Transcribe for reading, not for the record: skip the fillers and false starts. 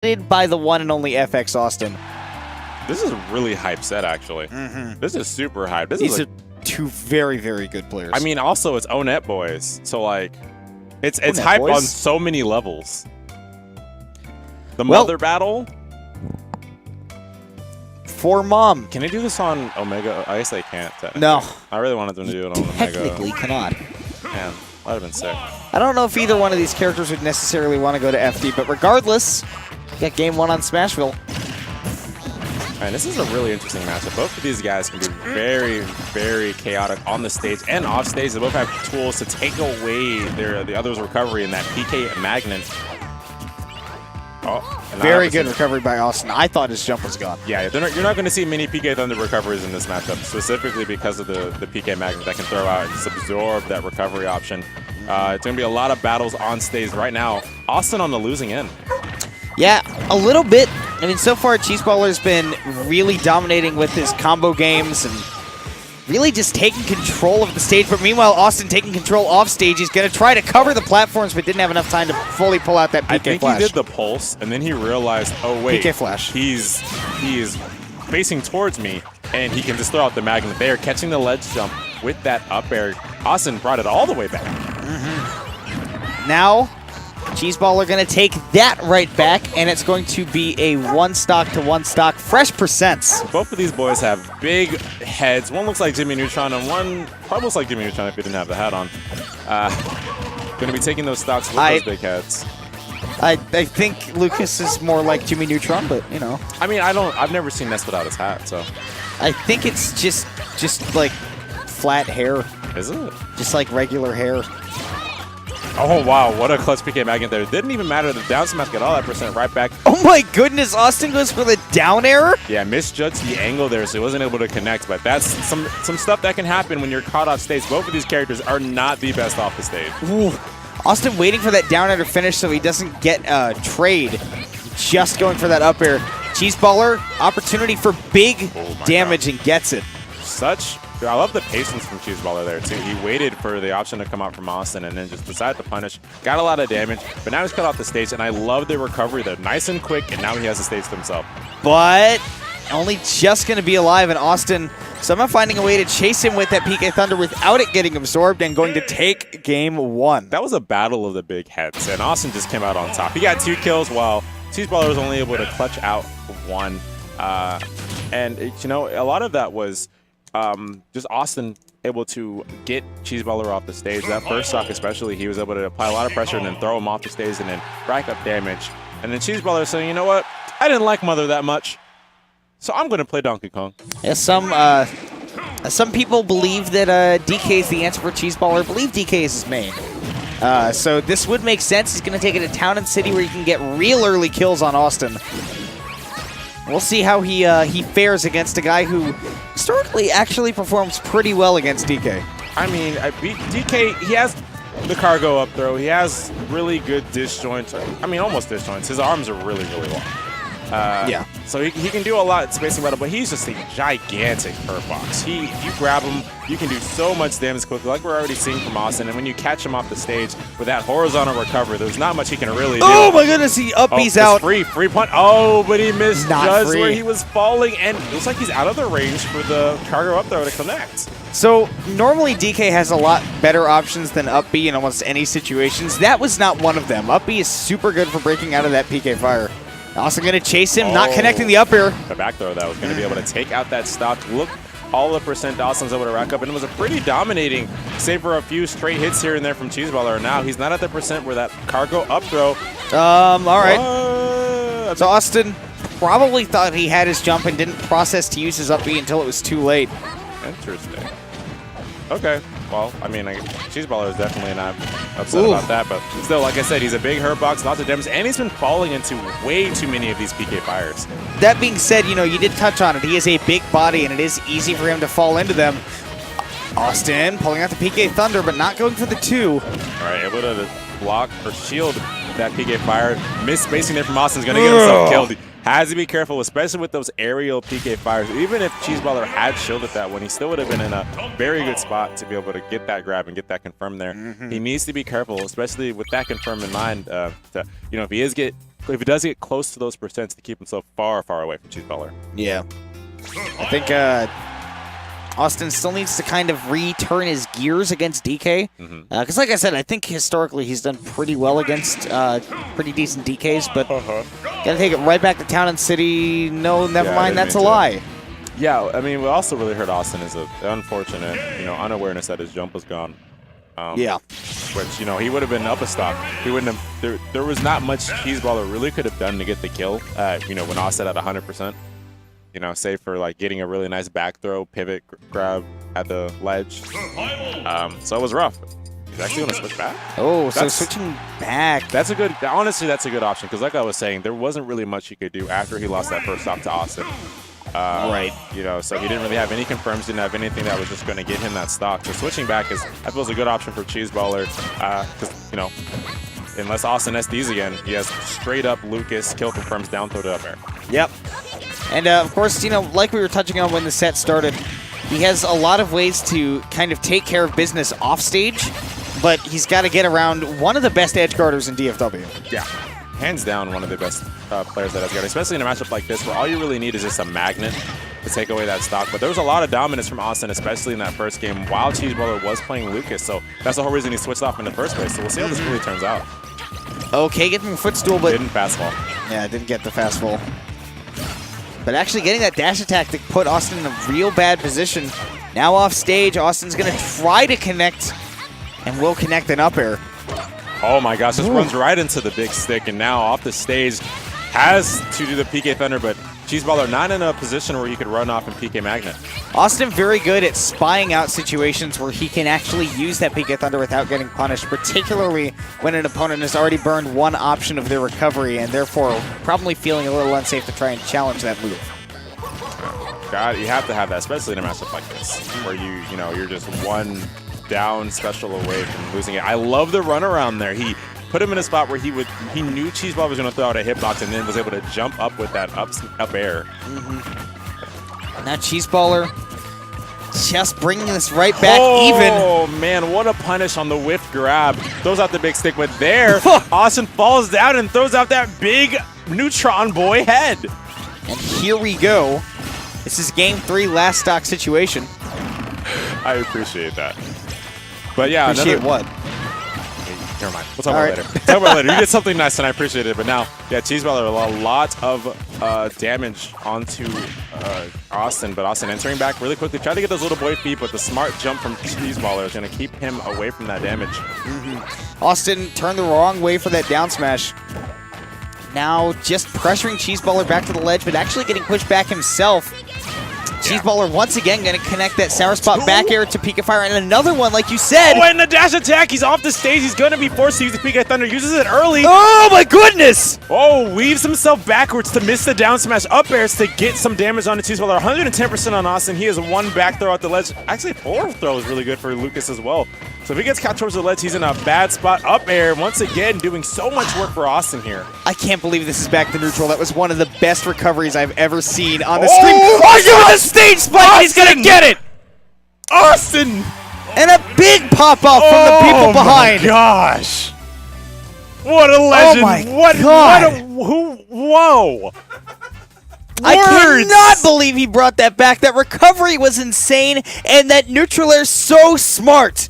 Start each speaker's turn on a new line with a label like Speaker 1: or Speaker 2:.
Speaker 1: by the one and only FX Awestin.
Speaker 2: This is a really hype set, actually. This is super hype. These
Speaker 1: are two very, very good players.
Speaker 2: I mean, also, it's Onet boys. So, like, it's
Speaker 1: Onet
Speaker 2: hype
Speaker 1: boys?
Speaker 2: on so many levels. The mother battle.
Speaker 1: For Mom.
Speaker 2: Can they do this on Omega? I guess they can't.
Speaker 1: No.
Speaker 2: I really wanted them to do it on Omega.
Speaker 1: Technically cannot.
Speaker 2: Man, that would have been sick.
Speaker 1: I don't know if either one of these characters would necessarily want to go to FD, but regardless, we got game 1 on Smashville.
Speaker 2: Man, this is a really interesting matchup. Both of these guys can be very, very chaotic on the stage and off stage. They both have tools to take away the other's recovery in that PK Magnet.
Speaker 1: Very good recovery by Awestin. I thought his jump was gone.
Speaker 2: Yeah, you're not going to see many PK Thunder recoveries in this matchup, specifically because of the PK Magnet that can throw out and just absorb that recovery option. It's going to be a lot of battles on stage right now. Awestin on the losing end.
Speaker 1: Yeah, a little bit. I mean, so far, Cheezeballer's been really dominating with his combo games and really just taking control of the stage. But meanwhile, Awestin taking control off stage. He's going to try to cover the platforms, but didn't have enough time to fully pull out that PK
Speaker 2: I think
Speaker 1: Flash.
Speaker 2: he did the pulse, and then he realized, oh, wait.
Speaker 1: PK Flash.
Speaker 2: He is facing towards me, and he can just throw out the Magnet there, catching the ledge jump with that up air. Awestin brought it all the way back.
Speaker 1: Now, Cheezeballer going to take that right back, and it's going to be a one-stock to one-stock, fresh percents.
Speaker 2: Both of these boys have big heads. One looks like Jimmy Neutron, and one probably looks like Jimmy Neutron if he didn't have the hat on. Going to be taking those stocks with those big heads.
Speaker 1: I think Lucas is more like Jimmy Neutron, but, you know.
Speaker 2: I mean, I've never seen Ness without his hat, so.
Speaker 1: I think it's just like flat hair.
Speaker 2: Is it?
Speaker 1: Just like regular hair.
Speaker 2: Oh, wow. What a clutch PK Magnet there. Didn't even matter. The down smash got all that percent right back.
Speaker 1: Oh, my goodness. Awestin goes for the down air?
Speaker 2: Yeah, misjudged the angle there, so he wasn't able to connect. But that's some stuff that can happen when you're caught off stage. Both of these characters are not the best off the stage.
Speaker 1: Ooh. Awestin waiting for that down air to finish so he doesn't get a trade. Just going for that up air. Cheezeballer, opportunity for big damage and gets it.
Speaker 2: I love the patience from Cheezeballer there, too. He waited for the option to come out from Awestin and then just decided to punish. Got a lot of damage, but now he's cut off the stage, and I love the recovery. They're nice and quick, and now he has the stage to himself.
Speaker 1: But only just going to be alive, and Awestin somehow finding a way to chase him with that PK Thunder without it getting absorbed and going to take game 1.
Speaker 2: That was a battle of the big heads, and Awestin just came out on top. He got 2 kills while Cheezeballer was only able to clutch out 1. And, you know, a lot of that was just Awestin able to get Cheezeballer off the stage. That first stock especially, he was able to apply a lot of pressure and then throw him off the stage and then rack up damage. And then Cheezeballer saying, you know what, I didn't like Mother that much, so I'm going to play Donkey Kong.
Speaker 1: Yeah, some people believe that DK is the answer for Cheezeballer. I believe DK is his main. So this would make sense. He's going to take it to Town and City where you can get real early kills on Awestin. We'll see how he fares against a guy who historically actually performs pretty well against DK.
Speaker 2: I mean, DK, he has the cargo up throw. He has really good disjoints. I mean, almost disjoints. His arms are really, really long.
Speaker 1: Yeah.
Speaker 2: So he can do a lot spacing battle, but he's just a gigantic hurt box. You grab him, you can do so much damage quickly, like we're already seeing from Awestin. And when you catch him off the stage with that horizontal recovery, there's not much he can really do.
Speaker 1: Oh my goodness, he he's out.
Speaker 2: Free punch. Oh, but he misjudged
Speaker 1: free.
Speaker 2: where he was falling, and it looks like he's out of the range for the cargo up throw to connect.
Speaker 1: So normally DK has a lot better options than up B in almost any situations. That was not one of them. Up B is super good for breaking out of that PK fire. Also going to chase him, not connecting the up air.
Speaker 2: The back throw that was going to be able to take out that stock. Look, all the percent Awestin's able to rack up, and it was a pretty dominating, save for a few straight hits here and there from Cheezeballer. Now he's not at the percent where that cargo up throw.
Speaker 1: All right. So Awestin probably thought he had his jump and didn't process to use his up B until it was too late.
Speaker 2: Interesting. Okay. Well, I mean, Cheezeballer is definitely not upset about that, but still, like I said, he's a big hurt box, lots of damage, and he's been falling into way too many of these PK fires.
Speaker 1: That being said, you know, you did touch on it. He is a big body, and it is easy for him to fall into them. Awestin pulling out the PK Thunder, but not going for the 2.
Speaker 2: All right, able to block or shield that PK fire. Miss spacing there from Awestin's going to get himself killed. Has to be careful, especially with those aerial PK fires. Even if Cheezeballer had shielded that one, he still would have been in a very good spot to be able to get that grab and get that confirmed there. He needs to be careful, especially with that confirmed in mind. You know, if he is close to those percents to keep himself far, far away from Cheezeballer.
Speaker 1: Yeah. I think Awestin still needs to kind of return his gears against DK. Because like I said, I think historically he's done pretty well against pretty decent DKs, but gotta take it right back to Town and City. No, never mind, that's a lie.
Speaker 2: Yeah, I mean, what also really hurt Awestin is the unfortunate, unawareness that his jump was gone.
Speaker 1: Yeah.
Speaker 2: Which, he would have been up a stock. He wouldn't have. There was not much Cheezeballer really could have done to get the kill. When Awestin at 100%. Save for like getting a really nice back throw, pivot grab at the ledge. So it was rough. He's actually going to switch back.
Speaker 1: Oh, so switching back.
Speaker 2: Honestly, that's a good option because like I was saying, there wasn't really much he could do after he lost that first stock to Awestin.
Speaker 1: Right.
Speaker 2: So he didn't really have any confirms, didn't have anything that was just going to get him that stock. So switching back I feel is a good option for Cheezeballer because, unless Awestin SDs again, he has straight up Lucas kill confirms down throw to up air.
Speaker 1: Yep. And of course, like we were touching on when the set started, he has a lot of ways to kind of take care of business off stage, but he's got to get around one of the best edge guarders in DFW.
Speaker 2: Yeah. Hands down, one of the best players that has got, especially in a matchup like this where all you really need is just a magnet to take away that stock. But there was a lot of dominance from Awestin, especially in that first game, while Cheezeballer was playing Lucas. So that's the whole reason he switched off in the first place. So we'll see how this really turns out.
Speaker 1: Okay, getting a footstool, but
Speaker 2: didn't fastball.
Speaker 1: Yeah, didn't get the fastball. But actually getting that dash attack to put Awestin in a real bad position. Now off stage, Austin's going to try to connect, and will connect an up air.
Speaker 2: Oh my gosh, just runs right into the big stick, and now off the stage has to do the PK Thunder, but Cheezeballer not in a position where he could run off and PK Magnet.
Speaker 1: Awestin very good at spying out situations where he can actually use that PK Thunder without getting punished, particularly when an opponent has already burned one option of their recovery and therefore probably feeling a little unsafe to try and challenge that move.
Speaker 2: God, you have to have that, especially in a matchup like this, where you're just one down special away from losing it. I love the run around there. He put him in a spot where he knew Cheezeballer was going to throw out a hitbox and then was able to jump up with that up air.
Speaker 1: Now Cheezeballer just bringing this right back even.
Speaker 2: Oh man, what a punish on the whiff grab. Throws out the big stick, but there, Awestin falls down and throws out that big Neutron Boy head.
Speaker 1: And here we go. This is game 3 last stock situation.
Speaker 2: I appreciate that. But yeah,
Speaker 1: appreciate what?
Speaker 2: Never mind. We'll talk about it later. Talk about it later. You did something nice, and I appreciate it. But now, yeah, Cheezeballer a lot of damage onto Awestin, but Awestin entering back really quickly. Tried to get those little boy feet, but the smart jump from Cheezeballer is going to keep him away from that damage.
Speaker 1: Awestin turned the wrong way for that down smash. Now just pressuring Cheezeballer back to the ledge, but actually getting pushed back himself. Cheezeballer once again going to connect that sour spot back air to Pika Fire, and another one, like you said.
Speaker 2: Oh, and the dash attack. He's off the stage. He's going to be forced to use the Pika Thunder. Uses it early.
Speaker 1: Oh, my goodness.
Speaker 2: Oh, weaves himself backwards to miss the down smash up airs to get some damage on the Cheezeballer. 110% on Awestin. He has one back throw at the ledge. Actually, 4 throw is really good for Lucas as well. So if he gets caught towards the ledge, he's in a bad spot. Up air, once again, doing so much work for Awestin here.
Speaker 1: I can't believe this is back to neutral. That was one of the best recoveries I've ever seen on the stream.
Speaker 2: Oh, the stage spike! He's gonna get it! Awestin!
Speaker 1: And a big pop-off from the people behind.
Speaker 2: Oh my gosh! What a legend!
Speaker 1: Oh my God!
Speaker 2: Whoa!
Speaker 1: I cannot believe he brought that back. That recovery was insane, and that neutral air so smart.